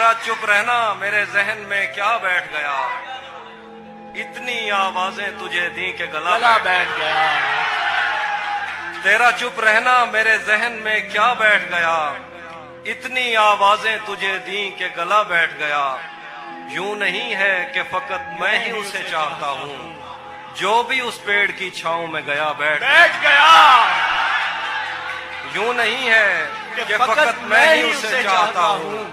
तेरा चुप रहना मेरे जहन में क्या बैठ गया, इतनी आवाजें तुझे दी के गला बैठ गया। तेरा चुप रहना मेरे जहन में क्या बैठ गया, इतनी आवाजें तुझे दी के गला बैठ गया। यूं नहीं है कि फकत मैं ही उसे चाहता हूँ, जो भी उस पेड़ की छांव में गया बैठ गया। यूं नहीं है कि फकत मैं ही उसे चाहता हूँ,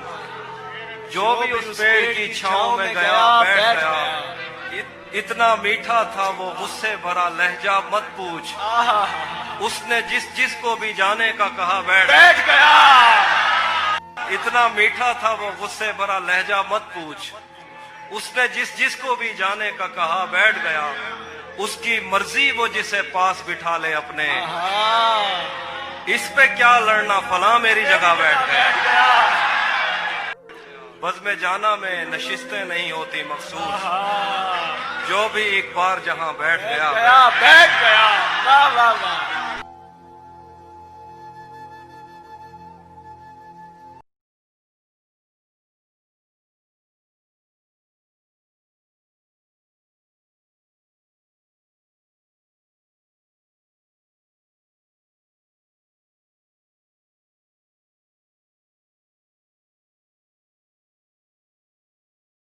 जो भी उस पेड़ की छांव में गया बैठ गया। इतना मीठा था वो गुस्से भरा लहजा मत पूछ, उसने जिस को भी जाने का कहा बैठ गया। इतना मीठा था वो गुस्से भरा लहजा मत पूछ, उसने जिस को भी जाने का कहा बैठ गया। उसकी मर्जी वो जिसे पास बिठा ले अपने, इस पे क्या लड़ना फला मेरी जगह बैठ गया। बज़्म जाना में नशिस्तें नहीं होती मखसूस, जो भी एक बार जहां बैठ गया बैठ गया। वाह वाह वाह।